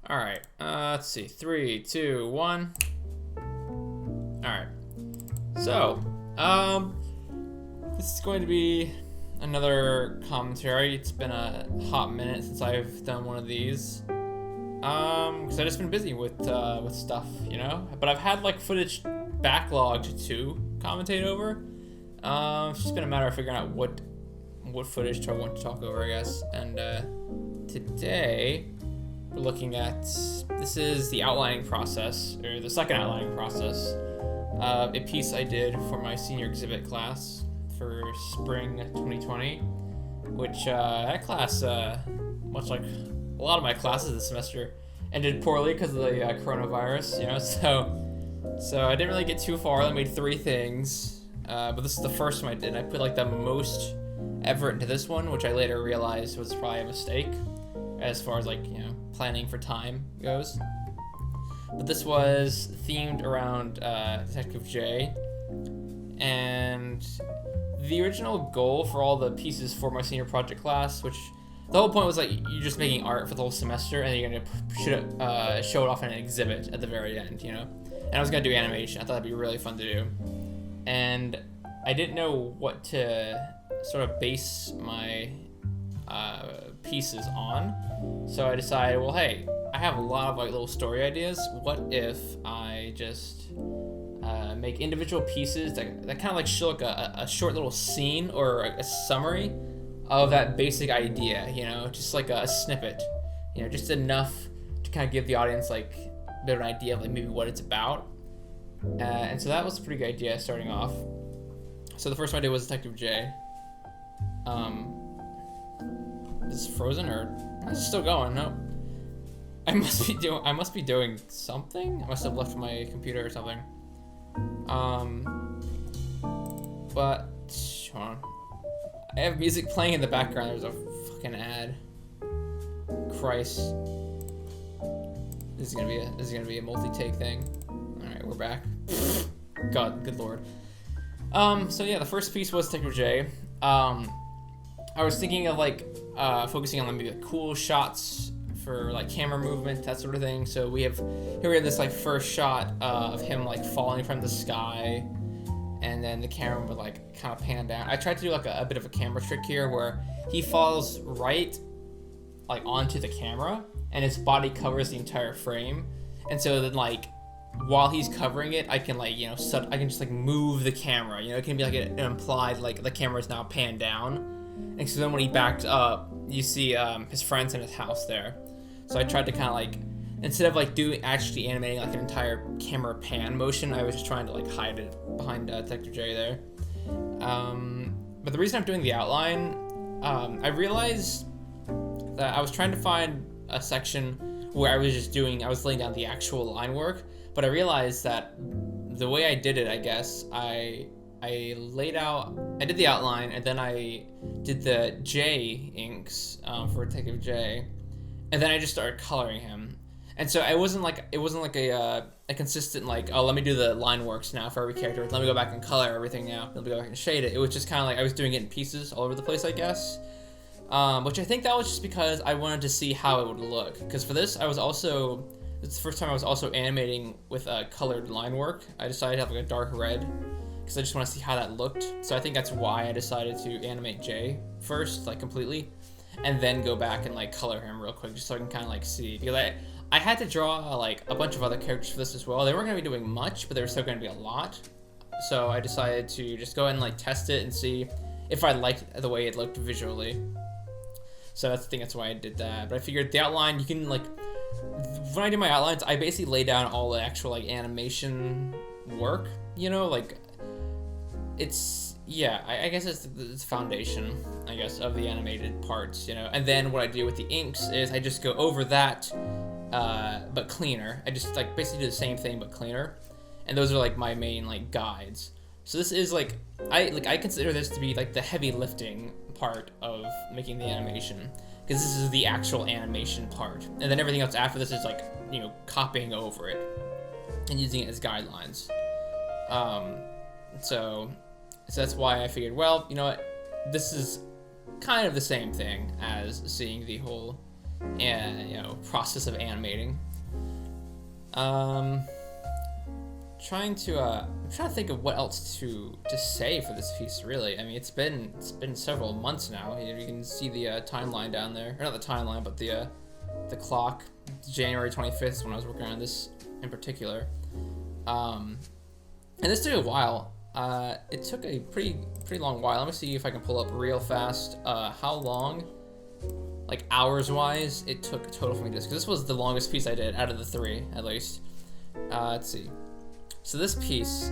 All right. Let's see. 3, 2, 1. All right. So, this is going to be another commentary. It's been a hot minute since I've done one of these. Because I've just been busy with stuff, you know. But I've had like footage backlogged to commentate over. It's just been a matter of figuring out what footage do I want to talk over, I guess. And today we're looking at, this is the outlining process, or the second outlining process, a piece I did for my senior exhibit class for spring 2020, which that class, much like a lot of my classes this semester, ended poorly because of the coronavirus, you know. So I didn't really get too far. I made 3 things, but this is the first one I did. I put like the most effort into this one, which I later realized was probably a mistake as far as like, you know, planning for time goes. But this was themed around Detective J, and the original goal for all the pieces for my senior project class, which the whole point was like you're just making art for the whole semester and you're gonna show it off in an exhibit at the very end, you know. And I was gonna do animation. I thought that'd be really fun to do, and I didn't know what to sort of base my pieces on. So I decided, well, hey, I have a lot of like little story ideas. What if I just make individual pieces that kind of like show like a short little scene or a summary of that basic idea, you know, just like a snippet, you know, just enough to kind of give the audience like a bit of an idea of like maybe what it's about. And so that was a pretty good idea starting off. So the first one I did was Detective J. Is it frozen or is it still going? No. I must be doing something. I must have left my computer or something. But hold on. I have music playing in the background. There's a fucking ad. Christ. This is gonna be a multi-take thing. All right, we're back. God, good lord. So yeah, the first piece was Fakery J. I was thinking of like focusing on maybe like cool shots for like camera movement, that sort of thing. So we have this like first shot of him like falling from the sky, and then the camera would like kind of pan down. I tried to do like a bit of a camera trick here where he falls right like onto the camera and his body covers the entire frame, and so then like while he's covering it, I can like, you know, I can just like move the camera, you know. It can be like an implied like the camera is now panned down, and so then when he backed up, you see his friends in his house there. So I tried to kind of like, instead of like actually animating like an entire camera pan motion, I was just trying to like hide it behind Detective J there. But the reason I'm doing the outline, I realized that I was trying to find a section where I was laying down the actual line work, but I realized that the way I did it, I guess, I did the outline, and then I did the J inks for Detective J, and then I just started coloring him. And so it wasn't like a consistent like, oh, let me do the line works now for every character, let me go back and color everything now, let me go back and shade it. It was just kind of like I was doing it in pieces all over the place, I guess. Which I think that was just because I wanted to see how it would look. Because for this, it's the first time I was also animating with colored line work. I decided to have like a dark red, because I just want to see how that looked. So I think that's why I decided to animate Jay first, like completely, and then go back and like color him real quick, just so I can kind of like see. Because I had to draw like a bunch of other characters for this as well. They weren't going to be doing much, but there was still going to be a lot. So I decided to just go ahead and like test it and see if I liked the way it looked visually. So I think that's why I did that. But I figured the outline, you can like, when I do my outlines, I basically lay down all the actual like animation work, you know, like it's, yeah, I guess it's the foundation, I guess, of the animated parts, you know. And then what I do with the inks is I just go over that, but cleaner. I just like basically do the same thing but cleaner, and those are like my main like guides. So this is like I consider this to be like the heavy lifting part of making the animation, because this is the actual animation part, and then everything else after this is like, you know, copying over it and using it as guidelines. So that's why I figured, well, you know what, this is kind of the same thing as seeing the whole process of animating. I'm trying to think of what else to say for this piece. Really, I mean, it's been several months now. You can see the timeline down there, or not the timeline, but the clock. January 25th is when I was working on this in particular. And this took a while. It took a pretty long while. Let me see if I can pull up real fast how long, like hours wise, it took total for me to this, because this was the longest piece I did out of the 3 at least. Let's see. So this piece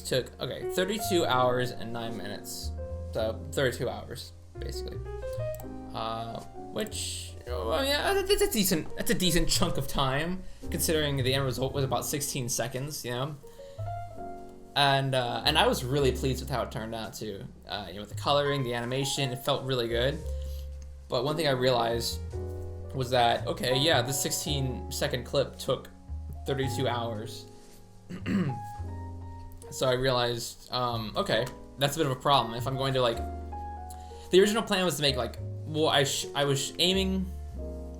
took 32 hours and 9 minutes. So 32 hours basically. Which, well, yeah, that's a decent chunk of time considering the end result was about 16 seconds, you know. And I was really pleased with how it turned out too. With the coloring, the animation, it felt really good. But one thing I realized was that, okay, yeah, this 16-second clip took 32 hours. So I realized, okay, that's a bit of a problem. If I'm going to, like, the original plan was to make, like, well, I was aiming,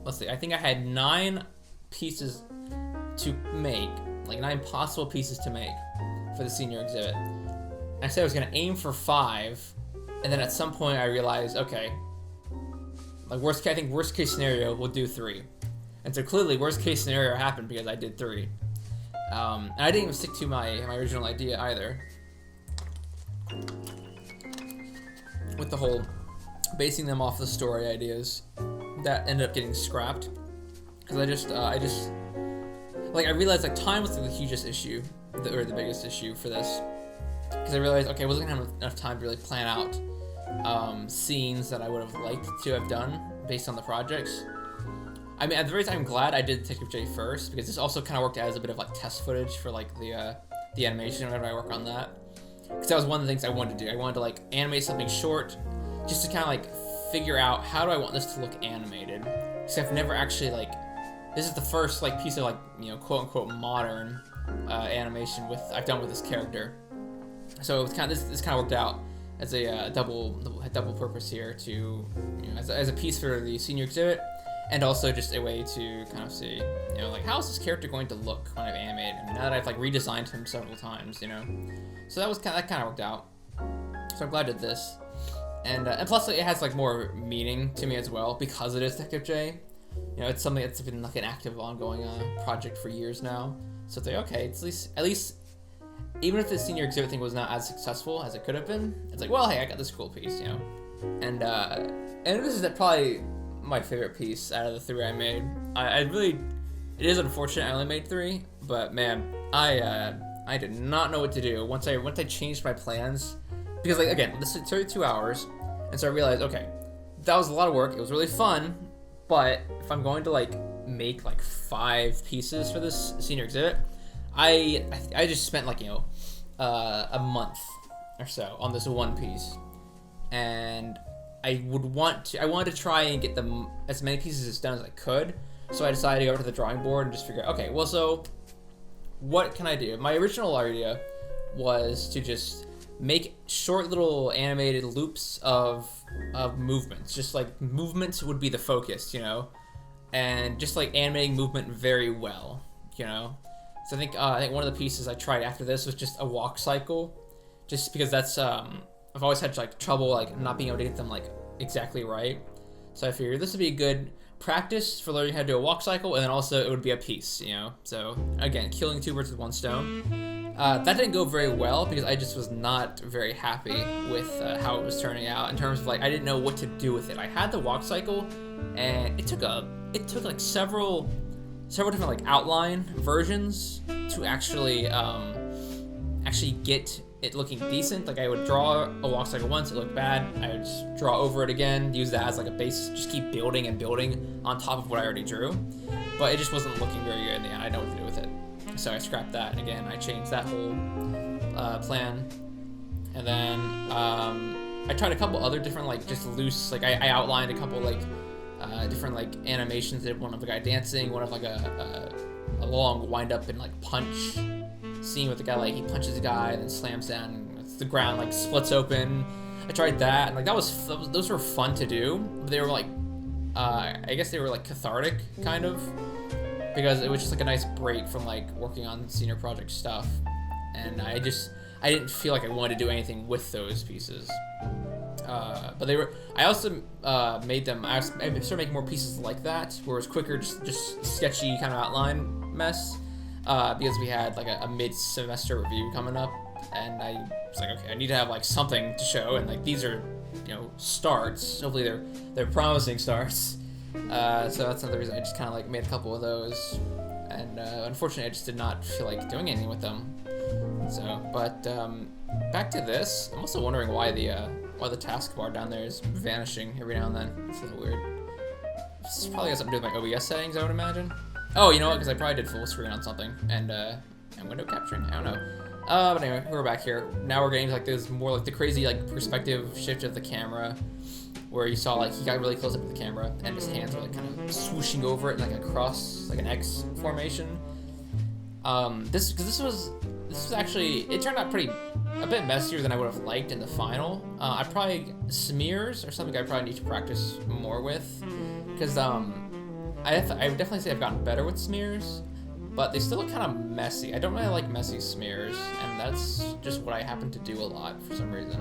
let's see, I think I had 9 pieces to make, like 9 possible pieces to make for the senior exhibit. I said I was gonna aim for 5, and then at some point I realized, okay, like worst case scenario, we'll do 3. And so clearly worst case scenario happened because I did 3. And I didn't even stick to my original idea either. With the whole basing them off the story ideas that ended up getting scrapped. Because I just like, I realized like time was like the hugest issue, or the biggest issue for this. Because I realized, okay, I wasn't gonna have enough time to really plan out scenes that I would have liked to have done based on the projects. I mean, at the very time, I'm glad I did Detective J first, because this also kind of worked as a bit of like test footage for like the animation whenever I work on that. Because that was one of the things I wanted to do. I wanted to like animate something short, just to kind of like figure out how do I want this to look animated. Because I've never actually like, this is the first like piece of like, you know, quote unquote modern animation I've done with this character. So it was kind of, this kind of worked out as a double purpose here to, you know, as a piece for the senior exhibit, and also just a way to kind of see, you know, like how is this character going to look when I've animated him, now that I've like redesigned him several times, you know. So that kind of worked out. So I'm glad I did this, and plus it has like more meaning to me as well because it is Detective J. You know, it's something that's been like an active, ongoing project for years now. So it's like, okay, it's at least even if the senior exhibit thing was not as successful as it could have been, it's like, well, hey, I got this cool piece, you know. And this is probably my favorite piece out of the 3 I made. I really, it is unfortunate I only made 3, but man, I did not know what to do once I changed my plans, because like, again, this is 32 hours, and so I realized, okay, that was a lot of work. It was really fun, but if I'm going to like make like 5 pieces for this senior exhibit, I just spent like, you know, a month or so on this one piece, and I wanted to try and get them as many pieces as done as I could. So I decided to go to the drawing board and just figure out, okay, well, so what can I do? My original idea was to just make short little animated loops of movements. Just like movements would be the focus, you know, and just like animating movement very well, you know. So I think one of the pieces I tried after this was just a walk cycle, just because that's I've always had like trouble like not being able to get them like exactly right. So I figured this would be a good practice for learning how to do a walk cycle, and then also it would be a piece, you know. So again, killing 2 birds with 1 stone. That didn't go very well because I just was not very happy with how it was turning out in terms of like I didn't know what to do with it. I had the walk cycle, and it took like several different like outline versions to actually get it looking decent. Like I would draw a walk cycle once, it looked bad, I would just draw over it again, use that as like a base, just keep building and building on top of what I already drew. But it just wasn't looking very good in the end. I didn't know what to do with it. So I scrapped that, and again, I changed that whole plan. And then I tried a couple other different like just loose, like I outlined a couple like different like animations. Did one of the guy dancing, one of like a long wind up and like punch scene with the guy, like he punches a guy and then slams down and the ground like splits open. I tried that, and like those were fun to do, but they were like I guess they were like cathartic, kind of, because it was just like a nice break from like working on senior project stuff, and I didn't feel like I wanted to do anything with those pieces. But they were. I also made them. I started making more pieces like that, where it was quicker, just sketchy kind of outline mess, because we had like a mid-semester review coming up, and I was like, okay, I need to have like something to show, and like these are, starts. Hopefully they're promising starts. So that's another reason I just kind of like made a couple of those, and unfortunately I just did not feel like doing anything with them. So, but back to this. I'm also wondering why the taskbar down there is vanishing every now and then. It's a little weird. This probably has something to do with my OBS settings, I would imagine. Oh, you know what? Because I probably did full screen on something, and window capturing. I don't know. But anyway, we're back here. Now we're getting to like this more like the crazy like perspective shift of the camera, where you saw like he got really close up to the camera and his hands were like kind of swooshing over it like a cross, like an X formation. This was actually, it turned out a bit messier than I would have liked in the final. I probably smears are something I probably need to practice more with, because I would definitely say I've gotten better with smears, but they still look kind of messy. I don't really like messy smears, and that's just what I happen to do a lot for some reason.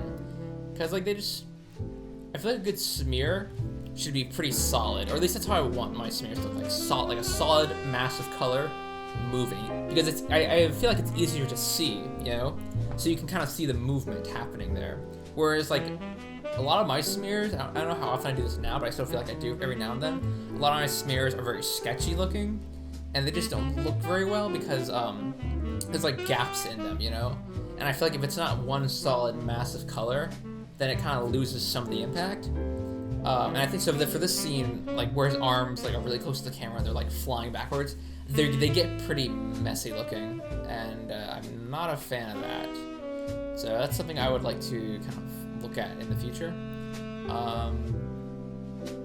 Because like I feel like a good smear should be pretty solid, or at least that's how I want my smears to look, like a solid mass of color moving, because I feel like it's easier to see, so you can kind of see the movement happening there. Whereas like a lot of my smears, I don't know how often I do this now, but I still feel like I do every now and then. A lot of my smears are very sketchy looking, and they just don't look very well because there's like gaps in them, And I feel like if it's not one solid mass of color, then it kind of loses some of the impact. And I think so for this scene, like where his arms like are really close to the camera and they're like flying backwards, they get pretty messy looking, and I'm not a fan of that. So that's something I would like to kind of look at in the future.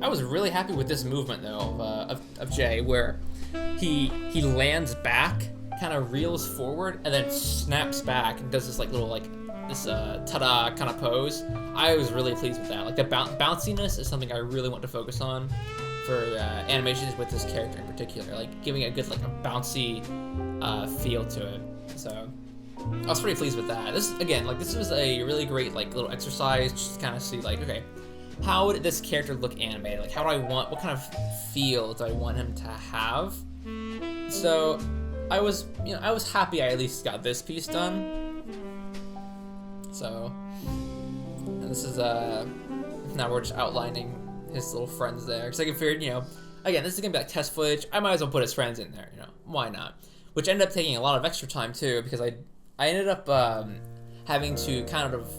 I was really happy with this movement though of Jay, where he lands back, kind of reels forward, and then snaps back and does this like little like this ta-da kind of pose. I was really pleased with that. Like the bounciness is something I really want to focus on for animations with this character in particular, like giving it a good like a bouncy feel to it. So I was pretty pleased with that. This was a really great like little exercise just to kind of see like, okay, how would this character look animated? Like what kind of feel do I want him to have? So I was happy I at least got this piece done. So this is now we're just outlining his little friends there, because I figured, again, this is gonna be like test footage. I might as well put his friends in there, why not? Which ended up taking a lot of extra time too, because I ended up having to kind of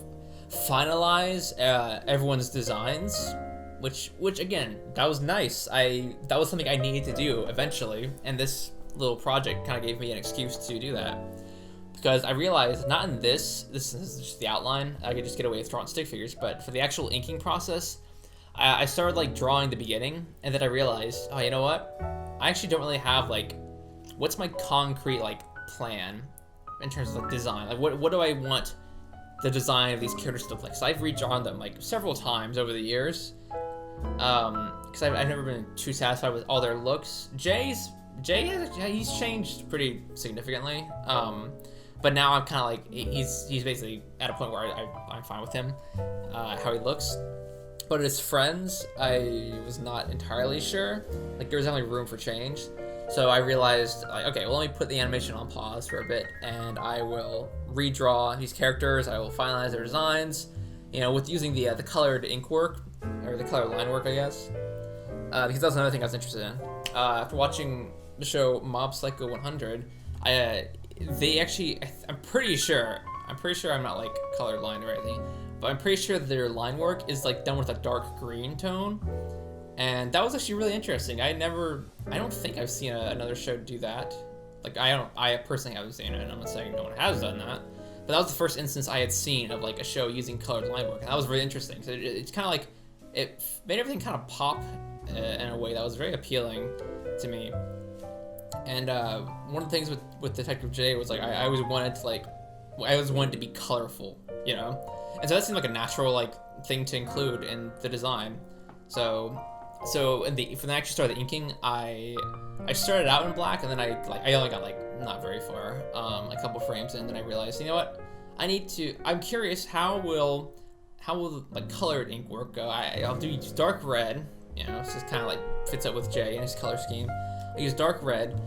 finalize everyone's designs, which again, that was nice. That was something I needed to do eventually, and this little project kind of gave me an excuse to do that. Because I realized, not in this is just the outline, I could just get away with drawing stick figures, but for the actual inking process, I started like drawing the beginning, and then I realized, oh, you know what? I actually don't really have like, what's my concrete like plan in terms of like design? Like what do I want the design of these characters to look like? So I've redrawn them like several times over the years, because I've never been too satisfied with all their looks. Jay's changed pretty significantly. But now I'm kind of like, he's basically at a point where I'm fine with him, how he looks. But his friends, I was not entirely sure. Like there was only room for change. So I realized, like, okay, well, let me put the animation on pause for a bit, and I will redraw these characters. I will finalize their designs, with using the colored ink work, or the colored line work, I guess. Because that's another thing I was interested in. After watching the show Mob Psycho 100, I'm pretty sure I'm not like colorblind or anything, but I'm pretty sure their line work is like done with a dark green tone, and that was actually really interesting. I don't think I've seen another show do that. Like I personally haven't seen it, and I'm not saying no one has done that, but that was the first instance I had seen of like a show using colored line work, and that was really interesting. So it's kind of like, it made everything kind of pop in a way that was very appealing to me. And one of the things with Detective J was like I always wanted to be colorful, and so that seemed like a natural like thing to include in the design. So so for the actual start of the inking, I started out in black, and then I only got like not very far, a couple frames in, then I realized, you know what, I'm curious how will like colored ink work go. I'll do dark red, you know, so it's kind of like fits up with Jay and his color scheme. I use dark red,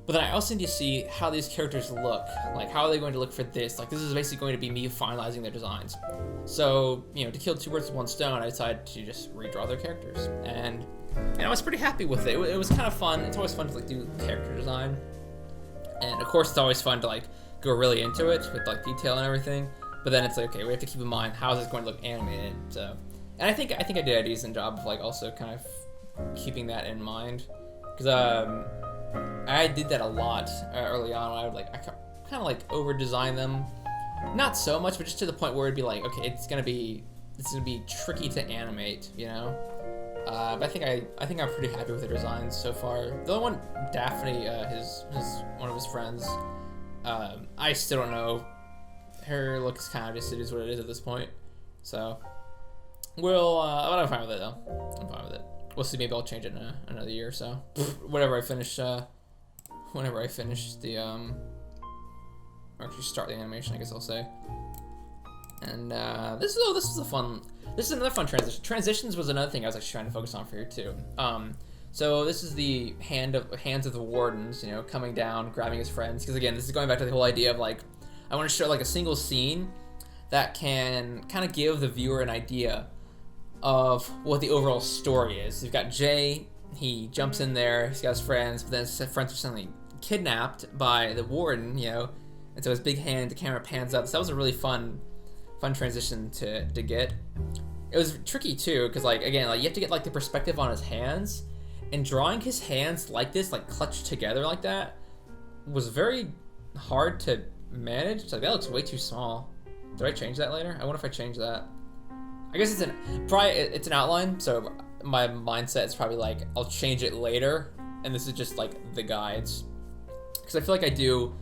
but then I also need to see how these characters look. Like, how are they going to look for this? Like, this is basically going to be me finalizing their designs. So, you know, to kill two birds with one stone, I decided to just redraw their characters. And I was pretty happy with it. It was kind of fun. It's always fun to, like, do character design. And, of course, it's always fun to, like, go really into it with, like, detail and everything. But then it's like, okay, we have to keep in mind, how is this going to look animated? So, and I think I did a decent job of, like, also kind of keeping that in mind. Because, I did that a lot early on. I kind of like over design them, not so much, but just to the point where it'd be like, okay, it's gonna be tricky to animate, you know. But I think I'm pretty happy with the designs so far. The only one, Daphne, his one of his friends, I still don't know. Her looks kind of just, it is what it is at this point. So but I'm fine with it though. I'm fine with it. We'll see. Maybe I'll change it in another year or so. Whenever I finish the or actually start the animation, I guess I'll say. And this is another fun transition. Transitions was another thing I was actually trying to focus on for here too. So this is the hands of the wardens, you know, coming down, grabbing his friends. Because again, this is going back to the whole idea of like, I want to show like a single scene that can kind of give the viewer an idea of what the overall story is. You've got Jay, he jumps in there, he's got his friends, but then his friends are suddenly kidnapped by the warden, you know, and so his big hand, the camera pans up. So that was a really fun transition to get. It was tricky too, because like, again, like you have to get like the perspective on his hands, and drawing his hands like this, like clutched together like that, was very hard to manage. It's like, that looks way too small. Did I change that later? I wonder if I changed that. I guess it's an outline, so my mindset is probably like, I'll change it later, and this is just like the guides, because I feel like I do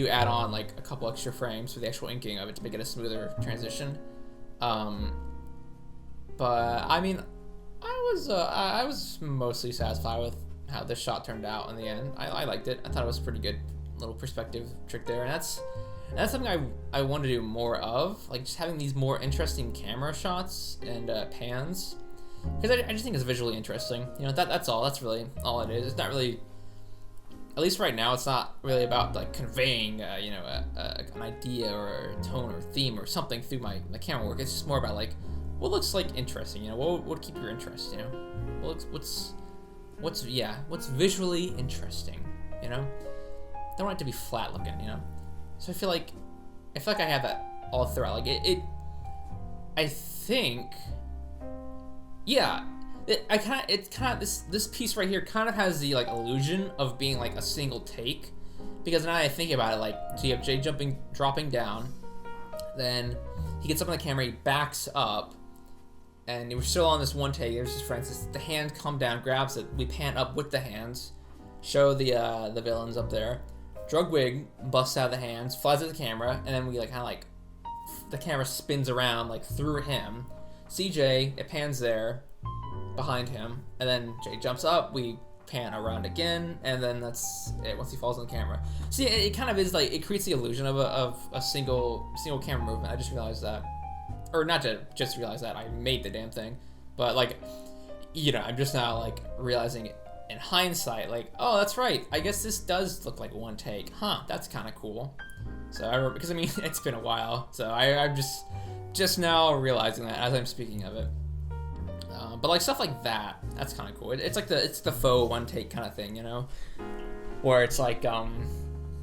add on like a couple extra frames for the actual inking of it to make it a smoother transition. But I mean, I was mostly satisfied with how this shot turned out in the end. I liked it. I thought it was a pretty good little perspective trick there, and that's something I want to do more of, like just having these more interesting camera shots and pans, because I just think it's visually interesting. You know, that's all. That's really all it is. It's not really, at least right now, it's not really about like conveying, you know, an idea or a tone or theme or something through my camera work. It's just more about like, what looks like interesting. You know, what would keep your interest. You know, what's visually interesting. You know, don't want it to be flat looking. You know. So I feel like I have that all throughout. Like I think, yeah. This piece right here kind of has the like illusion of being like a single take, because now that I think about it, like, so you have Jay dropping down, then he gets up on the camera, he backs up, and we're still on this one take. There's his friends. The hand come down, grabs it. We pan up with the hands, show the villains up there. Drugwig busts out of the hands, flies at the camera, and then we like kind of like the camera spins around like through him. CJ, it pans there behind him, and then Jay jumps up, we pan around again, and then that's it once he falls on the camera. See, it kind of is like, it creates the illusion of a single camera movement. I just realized that, or not to just realize that, I made the damn thing, but like, you know, I'm just now like realizing it in hindsight, like, oh, that's right, I guess this does look like one take, huh? That's kind of cool. So because I mean, it's been a while, so I'm just now realizing that as I'm speaking of it. But like stuff like that, that's kind of cool. It's like it's the faux one take kind of thing, you know, where it's like I'm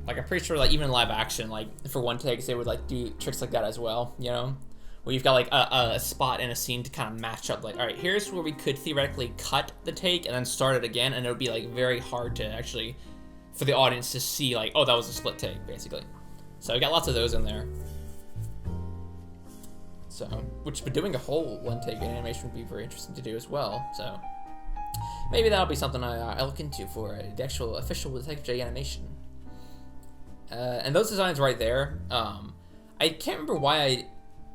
pretty sure like even in live action, like for one takes they would like do tricks like that as well, you know, where you've got like a spot in a scene to kind of match up, like, all right, here's where we could theoretically cut the take and then start it again, and it would be like very hard to actually for the audience to see like, oh, that was a split take basically. So I got lots of those in there. So, but doing a whole one take in animation would be very interesting to do as well. So maybe that'll be something I look into for the actual official Detective J animation. And those designs right there, I can't remember why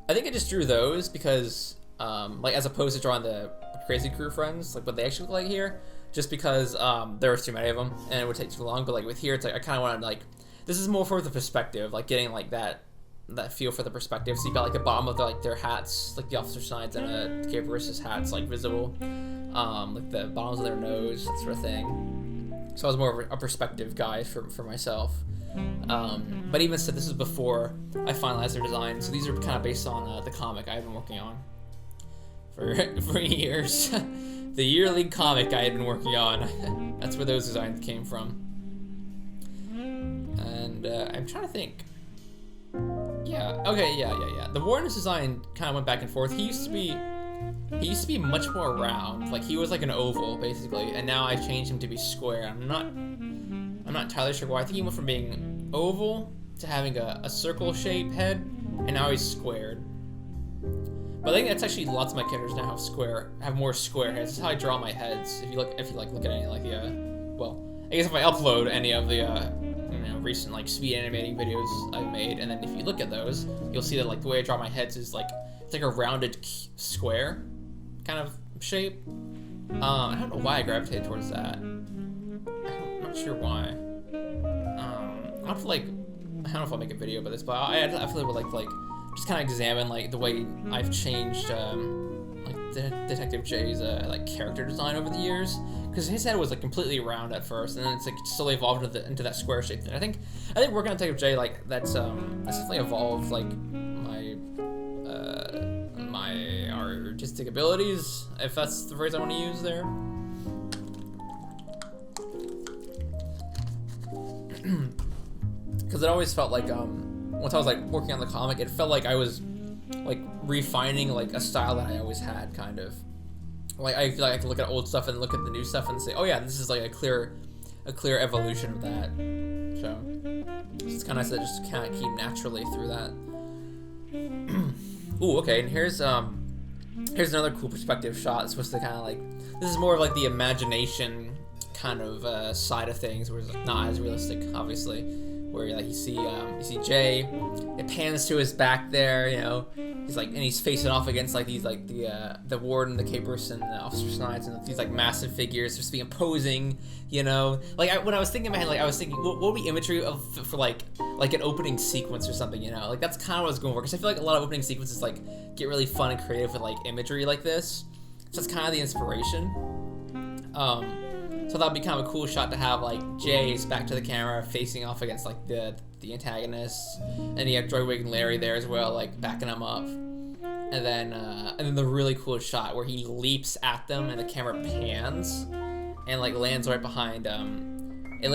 I think I just drew those because like as opposed to drawing the Crazy Crew friends, like what they actually look like here, just because there was too many of them and it would take too long. But like with here, it's like I kind of wanted like this is more for the perspective, like getting like that feel for the perspective. So you got like the bottom of their hats, like the officer signs and the Caperu's hats, like visible, like the bottoms of their nose, that sort of thing. So I was more of a perspective guy for myself. But even so, this is before I finalized their design. So these are kind of based on the comic I've been working on for years. The yearly comic I had been working on. That's where those designs came from. And I'm trying to think. Yeah. Okay. Yeah. The Warden's design kind of went back and forth. He used to be much more round. Like he was like an oval basically, and now I changed him to be square. I'm not entirely sure why. I think he went from being oval to having a circle shaped head, and now he's squared. But I think that's actually lots of my characters now have more square heads. This is how I draw my heads. If you look at any like well, I guess if I upload any of the recent like speed animating videos I've made, and then if you look at those, you'll see that like the way I draw my heads is like it's like a rounded square kind of shape. I don't know why I gravitated towards that. I'm not sure why. I'll have to like, I don't know if I'll make a video about this, but I feel like just kind of examine like the way I've changed like Detective J's like character design over the years, because his head was like completely round at first, and then it's like slowly evolved into that square shape thing. I think working on Detective J, like that's definitely evolved like my artistic abilities, if that's the phrase I want to use there. Because it always felt like once I was like working on the comic, it felt like I was like refining like a style that I always had, kind of. Like I feel like I can look at old stuff and look at the new stuff and say, oh yeah, this is like a clear evolution of that. So it's kind of nice to just kind of keep naturally through that. Ooh, okay, and here's another cool perspective shot. It's supposed to kind of like, this is more of like the imagination kind of side of things, where it's like not as realistic, obviously. Where like you see Jay, it pans to his back there, he's like, and he's facing off against like these like the warden, the Capers, and the Officer Snipes, and these like massive figures just being imposing, Like when I was thinking in my head, like I was thinking, what would be imagery for like an opening sequence or something, Like that's kind of what I was going for, because I feel like a lot of opening sequences like get really fun and creative with like imagery like this. So that's kind of the inspiration. So that'd be kind of a cool shot to have like Jay's back to the camera facing off against like the antagonists, and you have Joywig and Larry there as well, like backing them up. And then the really cool shot where he leaps at them and the camera pans and like lands right behind it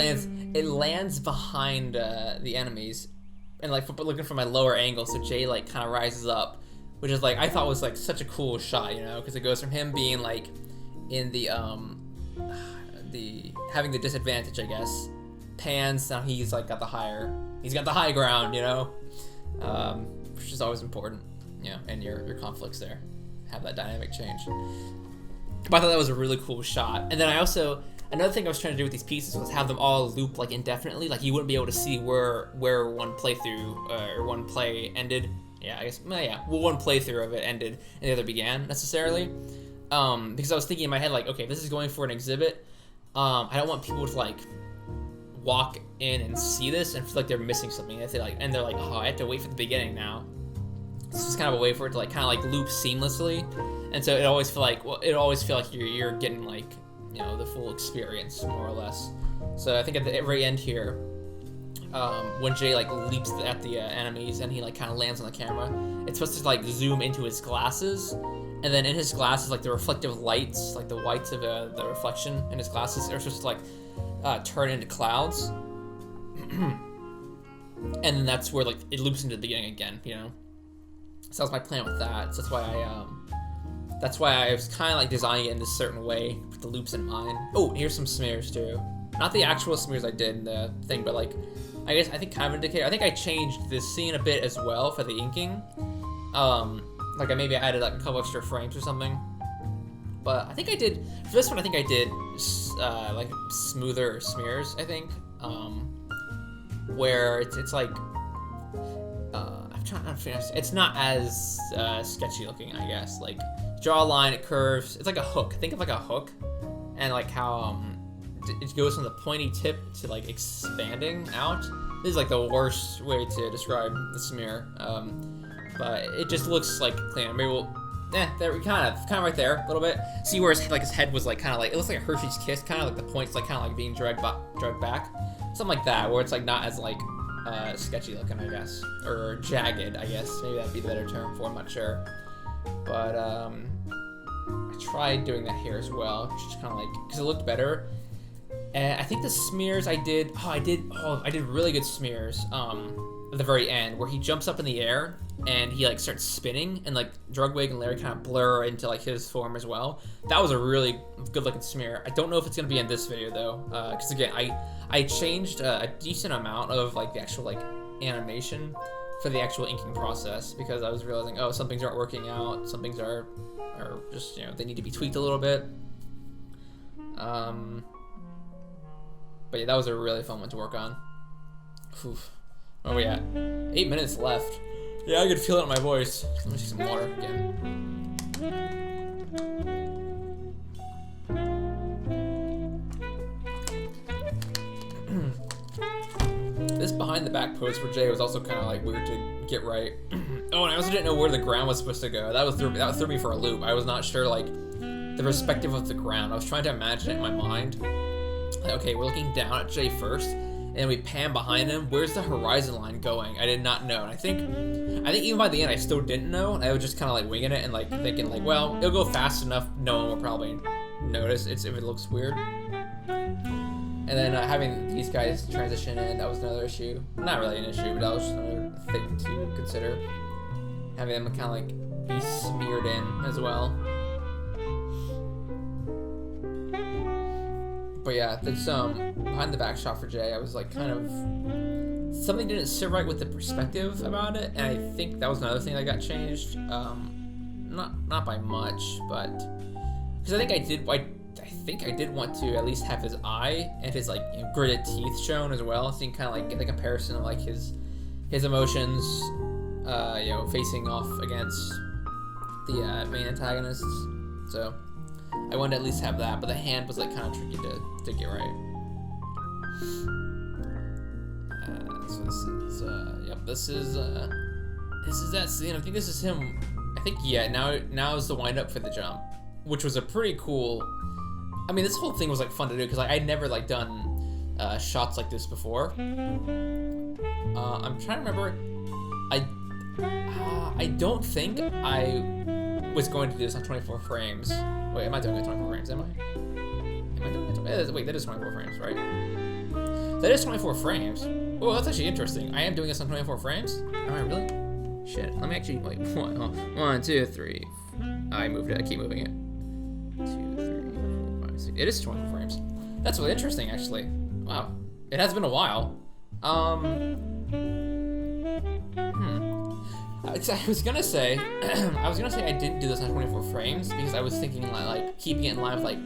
lands behind the enemies, and like looking from my lower angle, so Jay like kind of rises up, which is like I thought was like such a cool shot, because it goes from him being like in the having the disadvantage, I guess, pans, now he's like got the high ground, which is always important, and your conflicts there have that dynamic change. But I thought that was a really cool shot. And then another thing I was trying to do with these pieces was have them all loop like indefinitely, like you wouldn't be able to see where one playthrough or one play ended. One playthrough of it ended and the other began necessarily. Because I was thinking in my head like, okay, this is going for an exhibit. I don't want people to like walk in and see this and feel like they're missing something. And they're like, oh, I have to wait for the beginning now. It's just kind of a way for it to like kind of like loop seamlessly, and so it always feel like you're getting like the full experience more or less. So I think at the very end here, when Jay like leaps at the enemies and he like kind of lands on the camera, it's supposed to like zoom into his glasses. And then in his glasses, like the reflective lights, like the whites of the reflection in his glasses are supposed to like turn into clouds. And then that's where like it loops into the beginning again, So that was my plan with that. So that's why I was kind of like designing it in this certain way with the loops in mind. Oh, here's some smears too. Not the actual smears I did in the thing, but like I think kind of indicator. I think I changed this scene a bit as well for the inking. Like maybe I added like a couple extra frames or something, but I think I did for this one. I think I did like smoother smears. I think where it's like I'm trying to finish. It's not as sketchy looking, I guess. Like draw a line, it curves. It's like a hook. Think of like a hook, and like how it goes from the pointy tip to like expanding out. This is like the worst way to describe the smear, but it just looks like clean. Maybe we'll, there we kind of right there a little bit. See where his head was like kind of like, it looks like a Hershey's Kiss, kind of like the points like kind of like being dragged back, something like that, where it's like not as like sketchy looking, I guess, or jagged, I guess. Maybe that'd be the better term for it, I'm not sure. But I tried doing that here as well, just kind of like, because it looked better. And I think the smears I did really good smears at the very end, where he jumps up in the air and he like starts spinning, and like Drugwig and Larry kind of blur into like his form as well. That was a really good looking smear. I don't know if it's gonna be in this video though, because again, I changed a decent amount of like the actual like animation for the actual inking process, because I was realizing, oh, some things aren't working out, some things are just, you know, they need to be tweaked a little bit. But yeah, that was a really fun one to work on. Oof. Where are we at? 8 minutes left. Yeah, I could feel it in my voice. Let me see some water again. This behind the back pose for Jay was also kind of like weird to get right. Oh, and I also didn't know where the ground was supposed to go. That threw me for a loop. I was not sure like the perspective of the ground. I was trying to imagine it in my mind. Like, okay, we're looking down at Jay first, and then we pan behind him. Where's the horizon line going? I did not know. And I think even by the end I still didn't know. I was just kind of like winging it and like thinking like, well, it'll go fast enough, no one will probably notice if it looks weird. And then having these guys transition in, that was another issue. Not really an issue, but that was just another thing to consider. Having them kind of like be smeared in as well. But yeah, there's behind the back shot for Jay, I was like kind of, something didn't sit right with the perspective about it, and I think that was another thing that got changed. Not by much, but because I think I did want to at least have his eye and his like, you know, gritted teeth shown as well, so you can kind of like get the comparison of like his emotions, you know, facing off against the main antagonists. So I wanted to at least have that, but the hand was like kind of tricky to get right. So this is that scene. I think this is him. I think, yeah, now is the wind up for the jump, which was a pretty cool. I mean, this whole thing was like fun to do because like I'd never like done shots like this before. I'm trying to remember. I don't think I was going to do this on 24 frames. Wait, am I doing it 24 frames? Am I doing it? Wait, that is 24 frames, right? That is 24 frames. Oh, that's actually interesting. I am doing this on 24 frames? Am I really? Shit. Let me actually, wait, 1, 2, 3. I moved it. I keep moving it. 2, 3, 4, 5, 6. It is 24 frames. That's really interesting, actually. Wow. It has been a while. I was gonna say I didn't do this on 24 frames because I was thinking like keeping it in line with like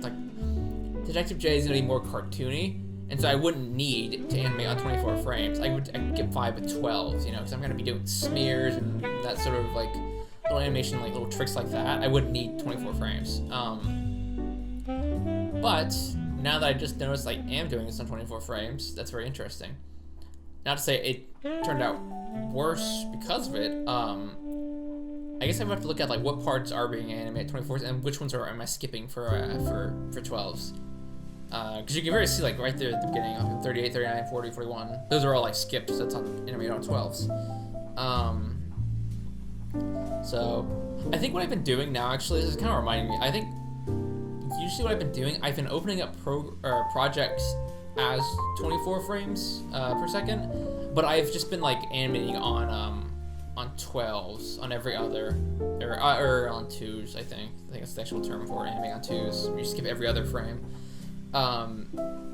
Detective J is gonna be more cartoony, and so I wouldn't need to animate on 24 frames. I could get 5 and 12, you know, because I'm gonna be doing smears and that sort of like little animation, like little tricks like that. I wouldn't need 24 frames. But now that I just noticed I am doing this on 24 frames, that's very interesting. Not to say it turned out worse because of it. I guess I would have to look at like what parts are being animated 24s and which ones am I skipping for 12s. Because you can very see like right there at the beginning, 38, 39, 40, 41. Those are all like skips. That's on animated on 12s. So I think what I've been doing now, actually, this is kind of reminding me. I think usually what I've been doing, I've been opening up projects as 24 frames per second, but I've just been like animating on 12s on every other, or on 2s. I think that's the actual term for it, animating on 2s. You skip every other frame.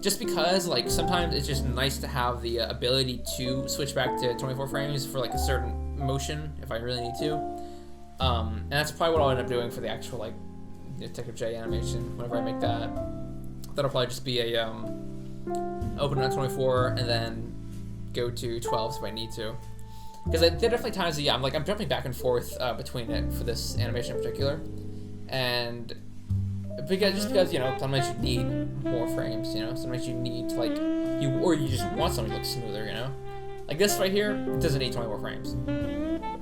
Just because like sometimes it's just nice to have the ability to switch back to 24 frames for like a certain motion if I really need to. And that's probably what I'll end up doing for the actual like Detective J animation whenever I make that. That'll probably just be a open it on 24 and then go to 12s if I need to. Because there are definitely times that, yeah, I'm jumping back and forth between it for this animation in particular. and because you know, sometimes you need more frames, you know, sometimes you need to like or you just want something to look smoother, you know, like this right here doesn't need 20 more frames,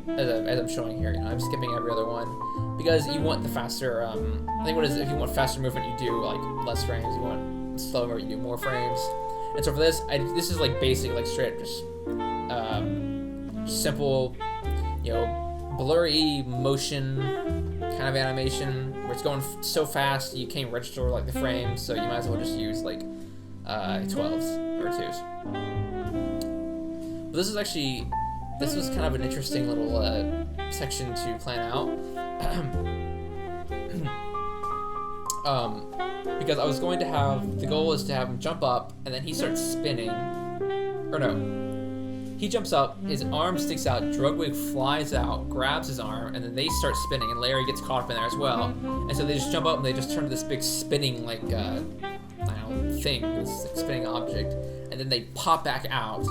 as I'm showing here. You know, I'm skipping every other one because you want the faster. I think if you want faster movement, you do like less frames. You want slower, you do more frames. And so for this, this is like basic, like straight up just simple, you know, blurry motion kind of animation where it's going so fast you can't register like the frames, so you might as well just use like 12s or 2s. But this was kind of an interesting little section to plan out. Because I was going to have, the goal is to have him jump up and then he starts spinning, or no, he jumps up, his arm sticks out, Drugwig flies out, grabs his arm, and then they start spinning, and Larry gets caught up in there as well. And so they just jump up and they just turn to this big spinning, like, I don't know, thing, this like, spinning object, and then they pop back out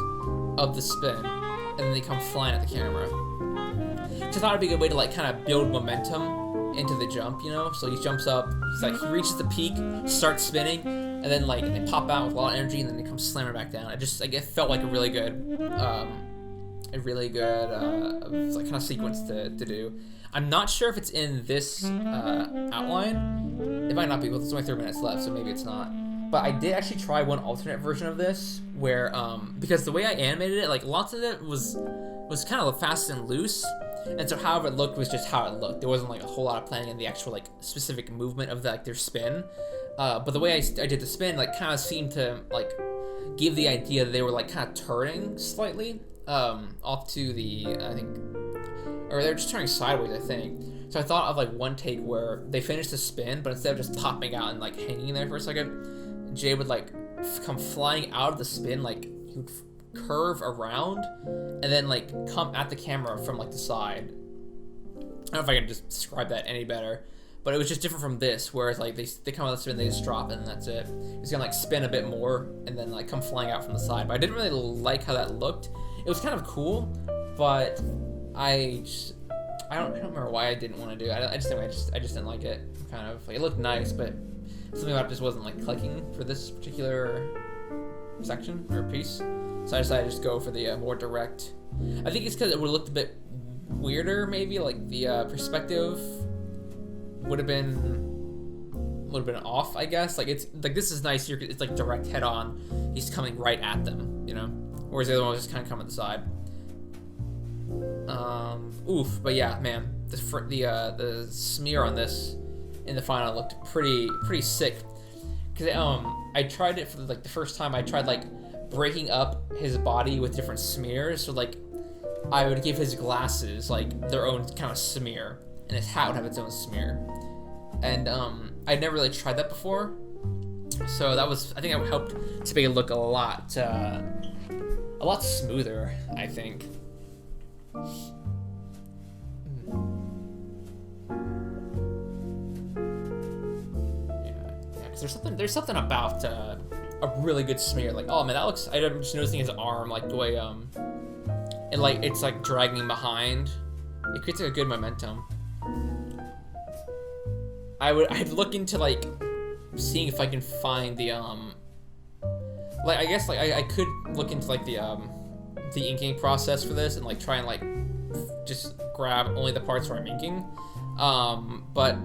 of the spin, and then they come flying at the camera. So I thought it'd be a good way to like kind of build momentum into the jump, you know? So he jumps up, he reaches the peak, starts spinning, and then like they pop out with a lot of energy, and then they come slamming back down. It felt like a really good like kind of sequence to do. I'm not sure if it's in this outline. It might not be, but there's only 3 minutes left, so maybe it's not. But I did actually try one alternate version of this where because the way I animated it, like lots of it was kind of fast and loose. And so however it looked was just how it looked. There wasn't like a whole lot of planning in the actual like specific movement of their spin. But the way I did the spin like kind of seemed to like give the idea that they were like kind of turning slightly off to the, I think, or they're just turning sideways, I think. So I thought of like one take where they finished the spin, but instead of just popping out and like hanging there for a second, Jay would like come flying out of the spin, like he would curve around and then like come at the camera from like the side. I don't know if I can just describe that any better, but it was just different from this, where it's like they come out of the spin, they just drop it, and that's it. It's gonna like spin a bit more and then like come flying out from the side. But I didn't really like how that looked. It was kind of cool, but I don't remember why I didn't want to do it. I just didn't like it. Kind of like, it looked nice, but something about it just wasn't like clicking for this particular section or piece. So I decided to just go for the more direct. I think it's because it would have looked a bit weirder, maybe. Like the perspective would have been off, I guess. Like it's like this is nice. It's like direct head on. He's coming right at them, you know. Whereas the other one was just kind of coming at the side. Oof. But yeah, man, the smear on this in the final looked pretty sick. Cause I tried it for like the first time. I tried like breaking up his body with different smears. So like I would give his glasses like their own kind of smear, and his hat would have its own smear. And I'd never really tried that before, so I think that helped to make it look a lot smoother, I think. There's something about a really good smear. Like, oh man, that looks. I'm just noticing his arm, like the way it's like dragging him behind. It creates like a good momentum. I'd look into like seeing if I can find the like I guess like I could look into like the inking process for this and like try and like just grab only the parts where I'm inking. But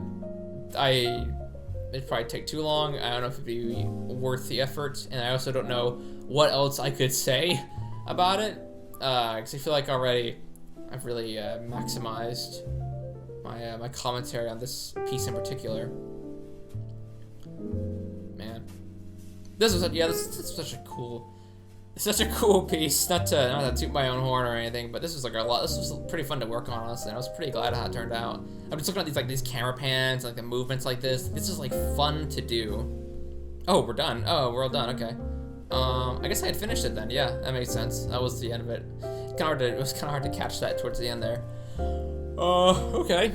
it'd probably take too long. I don't know if it'd be worth the effort, and I also don't know what else I could say about it, because I feel like already I've really maximized my commentary on this piece in particular. Man, this was such a cool piece. Not to toot my own horn or anything, but this was like a lot. This was pretty fun to work on, honestly. I was pretty glad how it turned out. I'm just looking at these camera pans, like the movements like this. This is like fun to do. Oh, we're done. Oh, we're all done. Okay. I guess I had finished it then. Yeah, that makes sense. That was the end of it. It was kind of hard to catch that towards the end there. Okay.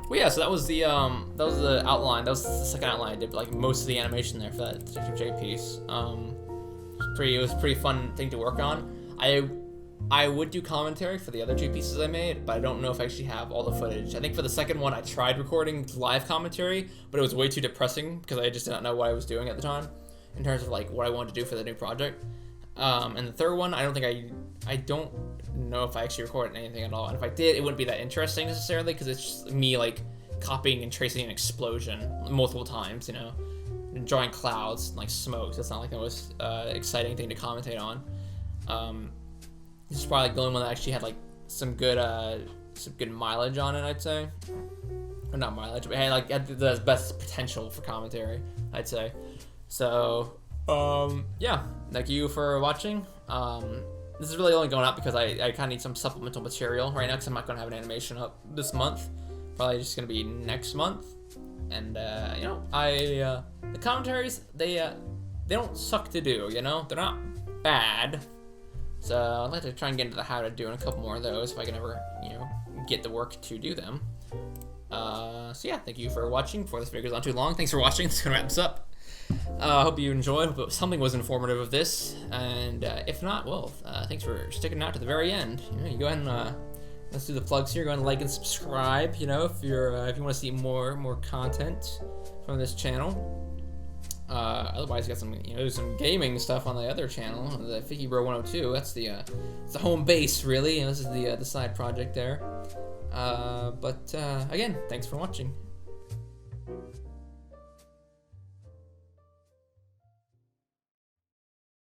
Well, yeah. So that was the outline. That was the second outline. I did like most of the animation there for that Detective J piece. It was a pretty fun thing to work on. I would do commentary for the other 2 pieces I made, but I don't know if I actually have all the footage. I think for the second one, I tried recording live commentary, but it was way too depressing because I just did not know what I was doing at the time in terms of like what I wanted to do for the new project. And the third one, I don't know if I actually recorded anything at all. And if I did, it wouldn't be that interesting necessarily because it's just me like copying and tracing an explosion multiple times, you know, and drawing clouds and, like smoke. So it's not like the most exciting thing to commentate on. This is probably like the only one that actually had like some good mileage on it, I'd say. Or not mileage, but had like had the best potential for commentary, I'd say. So yeah, thank you for watching. This is really only going up because I kind of need some supplemental material right now because I'm not going to have an animation up this month. Probably just going to be next month. And you know, the commentaries, they don't suck to do, you know? They're not bad. So I'd like to try and get into the habit of doing a couple more of those if I can ever, you know, get the work to do them. So yeah, thank you for watching. Before this video goes on too long, thanks for watching. This is gonna wrap this up. I hope you enjoyed. Hope something was informative of this. And if not, well, thanks for sticking out to the very end. You know, you go ahead and let's do the plugs here. Go ahead and like and subscribe. You know, if you want to see more content from this channel. Otherwise, you got some, you know, some gaming stuff on the other channel, the Fakery 102. That's the home base, really, and this is the side project there. But again, thanks for watching.